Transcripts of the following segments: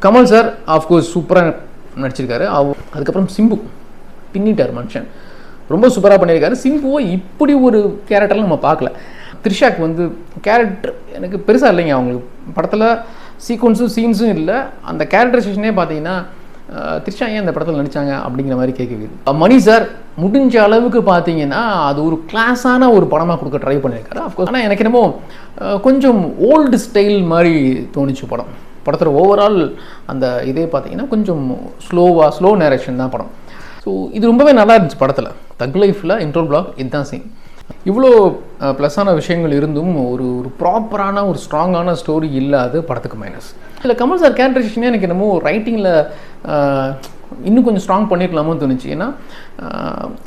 Kamal sir of course சூப்பராக நடிச்சிருக்காரு. அதுக்கப்புறம் சிம்பு பின்னிட்டார் மனுஷன், ரொம்ப சூப்பராக பண்ணியிருக்காரு. சிம்புவை இப்படி ஒரு கேரக்டர்லாம் நம்ம பார்க்கல. த்ரிஷாக்கு வந்து கேரக்டர் எனக்கு பெருசாக இல்லைங்க. அவங்களுக்கு படத்தில் சீன்ஸும் இல்லை. அந்த கேரக்டரைசேஷனே பார்த்தீங்கன்னா த்ரிஷா ஏன் அந்த படத்தில் நடித்தாங்க அப்படிங்கிற மாதிரி கேட்குது. மணி சார் முடிஞ்ச அளவுக்கு பார்த்தீங்கன்னா அது ஒரு கிளாஸான ஒரு படமாக கொடுக்க ட்ரை பண்ணியிருக்காரு. ஆஃப்கோர்ஸ் ஆனால் எனக்கு என்னமோ கொஞ்சம் ஓல்டு ஸ்டைல் மாதிரி தோணிச்சு படத்தில் ஓவரால் அந்த இதே பார்த்தீங்கன்னா கொஞ்சம் ஸ்லோ நேரேஷன் தான் படம். ஸோ இது ரொம்பவே நல்லா இருந்துச்சு படத்தில். தக் லைஃப்பில் இன்ட்ரோ பிளாக் இதுதான் சீன். இவ்வளோ ப்ளஸ்ஸான விஷயங்கள் இருந்தும் ஒரு ப்ராப்பரான ஒரு ஸ்ட்ராங்கான ஸ்டோரி இல்லாது படத்துக்கு மைனஸ். இதில் கமல் சார் கேரக்டரைசேஷனே எனக்கு என்னமோ ரைட்டிங்கில் இன்னும் கொஞ்சம் ஸ்ட்ராங் பண்ணியிருக்கலாமோ தோணுச்சு. ஏன்னா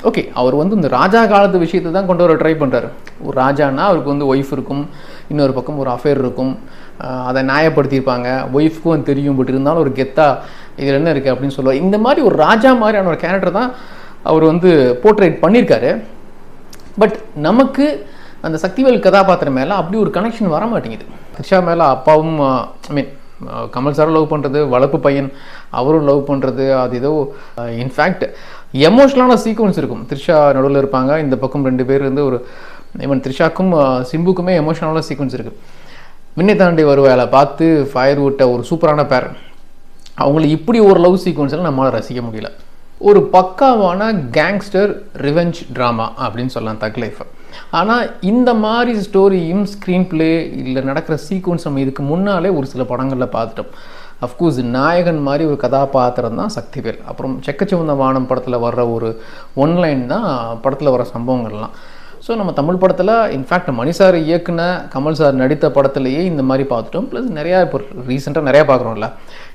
ஓகே, அவர் வந்து இந்த ராஜா காலத்து விஷயத்தை தான் கொண்டு வர ட்ரை பண்ணுறாரு. ஒரு ராஜானா அவருக்கு வந்து ஒய்ஃப் இருக்கும், இன்னொரு பக்கம் ஒரு அஃபேர் இருக்கும், அதை நியாயப்படுத்தியிருப்பாங்க, ஒய்ஃப்க்கும் தெரியும். பட் இருந்தாலும் ஒரு கெத்தா இதில் என்ன இருக்குது அப்படின்னு சொல்லுவார். இந்த மாதிரி ஒரு ராஜா மாதிரியான ஒரு கேரக்டர் தான் அவர் வந்து போர்ட்ரேட் பண்ணியிருக்காரு. பட் நமக்கு அந்த சக்திவேல் கதாபாத்திரம் மேலே அப்படி ஒரு கனெக்ஷன் வர மாட்டேங்குது. த்ரிஷா மேலே அப்பாவும் கமல் சாரும் லவ் பண்ணுறது, வளர்ப்பு பையன் அவரும் லவ் பண்ணுறது, அது ஏதோ இன்ஃபேக்ட் எமோஷ்னலான சீக்வன்ஸ் இருக்கும். த்ரிஷா நடுவில் இருப்பாங்க, இந்த பக்கம் 2 பேர் வந்து ஒரு ஈவன் த்ரிஷாக்கும் சிம்புக்குமே எமோஷ்னலான சீக்வன்ஸ் இருக்குது. மின்னை தாண்டி வருவாயில் பார்த்து ஃபயர் விட்ட ஒரு சூப்பரான பேர். அவங்களை இப்படி ஒரு லவ் சீக்வன்ஸ்லாம் நம்மளால் ரசிக்க முடியல. ஒரு பக்காவான கேங்ஸ்டர் ரிவெஞ்ச் ட்ராமா அப்படின்னு சொல்லலாம் தக் லைஃப். ஆனால் இந்த மாதிரி ஸ்டோரியும் ஸ்க்ரீன் பிளே இல்லை நடக்கிற சீக்வன்ஸ் நம்ம இதுக்கு முன்னாலே ஒரு சில படங்களில் பார்த்துட்டோம். அஃப்கோர்ஸ் நாயகன் மாதிரி ஒரு கதாபாத்திரம் தான் சக்திவேல். அப்புறம் செக்கச்சிவந்த வானம் படத்தில் வர்ற ஒரு ஒன்லைன் தான் படத்தில் வர சம்பவங்கள்லாம். ஸோ நம்ம தமிழ் படத்தில் இன்ஃபேக்ட் மணி சார் இயக்குன கமல் சார் நடித்த படத்துலேயே இந்த மாதிரி பார்த்துட்டோம். ப்ளஸ் நிறையா இப்போ ரீசெண்டாக நிறையா பார்க்குறோம்ல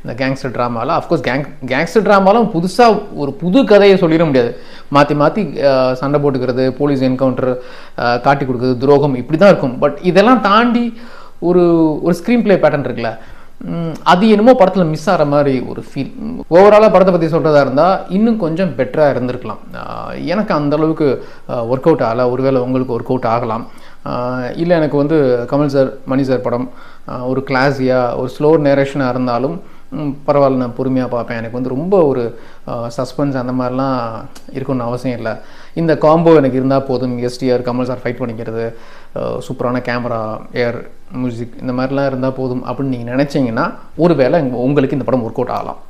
இந்த கேங்ஸ்டர் ட்ராமாவில். அஃப்கோர்ஸ் கேங்ஸ்டர் ட்ராமாலாம் புதுசாக ஒரு புது கதையை சொல்லிட முடியாது. மாற்றி சண்டை போட்டுக்கிறது, போலீஸ் என்கவுண்டர் காட்டி கொடுக்குறது, துரோகம், இப்படி தான் இருக்கும். பட் இதெல்லாம் தாண்டி ஒரு ஸ்க்ரீன் பிளே பேட்டர்ன் இருக்குல்ல, அது என்னமோ படத்தில் மிஸ் ஆகிற மாதிரி ஒரு ஃபீல். ஓவராலாக படத்தை பற்றி சொல்கிறதா இருந்தால் இன்னும் கொஞ்சம் பெட்டராக இருந்திருக்கலாம். எனக்கு அந்தளவுக்கு ஒர்க் அவுட் ஆகலை. ஒருவேளை உங்களுக்கு ஒர்க் அவுட் ஆகலாம். இல்லை எனக்கு வந்து கமல் சார் மணி சார் படம் ஒரு கிளாஸியாக ஒரு ஸ்லோ நேரேஷனாக இருந்தாலும் பரவாயில்ல, நான் பொறுமையாக பார்ப்பேன். எனக்கு வந்து ரொம்ப ஒரு சஸ்பென்ஸ் அந்த மாதிரிலாம் இருக்கணும்னு அவசியம் இல்லை. இந்த காம்போ எனக்கு இருந்தால் போதும். எஸ்டிஆர் கமல் சார் ஃபைட் பண்ணிக்கிறது, சூப்பரான கேமரா, ஏர், மியூசிக், இந்த மாதிரிலாம் இருந்தால் போதும் அப்படின்னு நீங்கள் நினச்சிங்கன்னா ஒருவேளை உங்களுக்கு இந்த படம் ஒர்க் அவுட் ஆகலாம்.